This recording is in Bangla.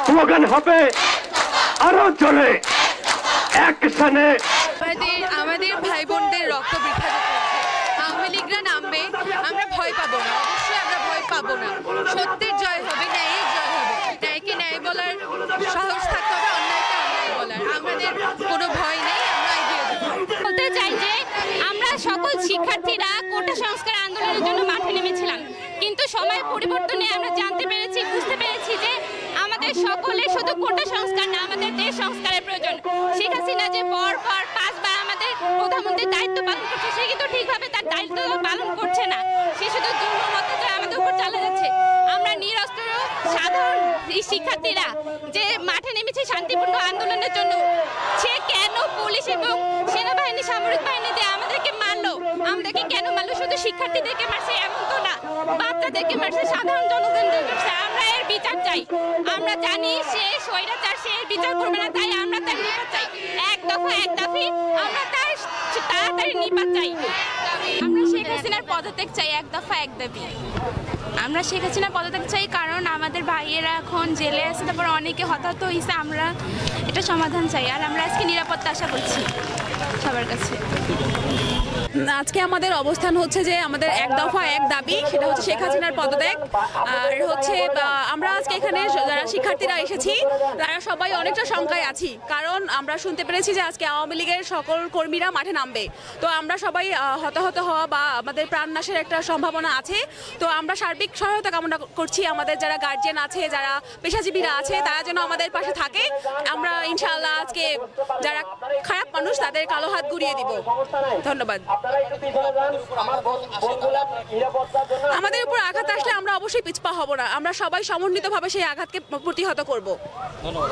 স্লোগান হবে আরো জোরে একসাথে। আমাদের ভাই বোনদের রক্ত বৃথা আওয়ামী লীগরা নামবে, আমরা ভয় পাবো না, অবশ্যই আমরা ভয় পাবো না। সত্যের জয় হবে, ন্যায়ের জয় হবে। ন্যায়কে ন্যায় বলার সাহস থাকতে হবে, অন্যায়কে অন্যায় বলার। আমাদের কোনো ভয় নেই, আমরা এগিয়ে যাবো। বলতে চাই যে আমরা সকল শিক্ষার্থীরা কোটা সংস্কার আন্দোলনের জন্য মাঠে নেমেছিলাম, কিন্তু সময় পরিবর্তনে আমরা জানতে পেরেছি, বুঝতে পেরেছি যে আমাদের সকলের শুধু কোটা সংস্কার না, আমাদের দেশ সংস্কারের প্রয়োজন। শেখ হাসিনা যে পর 5বার আমাদের প্রধানমন্ত্রীর দায়িত্ব পালন করছে, সে কিন্তু ঠিকভাবে তার দায়িত্ব পালন করছে না। সে শুধু জুলুম অত্যাচার আমাদের উপর চালিয়ে যাচ্ছে। আমরা নিরস্ত্র সাধারণ শিক্ষার্থীরা যে মাঠে নেমেছি শান্তিপূর্ণ আন্দোলনের জন্য, সে কেন পুলিশ এবং সেনাবাহিনী, সামরিক বাহিনী দিয়ে আমাদেরকে মারলো? আমাদেরকে কেন মারলো? শুধু শিক্ষার্থীদেরকে মারছে এমন তো না, বাচ্চাদেরকে মারছে, সাধারণ জনগণদের মারছে। আমরা এর বিচার চাই। আমরা জানি সে স্বৈরাচার, সে এর বিচার করবে না, তাই আমরা তার নিপাত চাই। এক দফা এক দাবি, আমরা তার তাড়াতাড়ি নিপাত চাই। আমরা শেখ হাসিনার পদত্যাগ চাই, এক দফা এক দাবি। আমরা শেখ হাসিনার পদত্যাগ চাই কারণ আমাদের ভাইয়েরা এখন জেলে আছে, তারপর অনেকে হতাহত হয়েছে। আমরা এটা সমাধান চাই, আর আমরা আজকে নিরাপত্তা আশা করছি সবার কাছে। আজকে আমাদের অবস্থান হচ্ছে যে আমাদের এক দফা এক দাবি, সেটা হচ্ছে শেখ হাসিনার পদত্যাগ। আর হচ্ছে আমরা আজকে এখানে যারা শিক্ষার্থীরা এসেছি তারা সবাই অনেকটা শঙ্কায় আছি, কারণ আমরা শুনতে পেরেছি যে আজকে আওয়ামী লীগের সকল কর্মীরা মাঠে নামবে। তো আমরা সবাই হতাহত হওয়া বা আমাদের প্রাণনাশের একটা সম্ভাবনা আছে। তো আমরা সার্বিক সহায়তা কামনা করছি, আমাদের যারা গার্জিয়ান আছে, যারা পেশাজীবীরা আছে, তারা যেন আমাদের পাশে থাকে। আমরা ইনশাআল্লাহ আজকে যারা খারাপ মানুষ তাদের কালো হাত গুড়িয়ে দিব। ধন্যবাদ। আমাদের উপর আঘাত আসলে আমরা অবশ্যই পিছপা হব না, আমরা সবাই সমন্বিতভাবে সেই আঘাতকে প্রতিহত করব। ধন্যবাদ।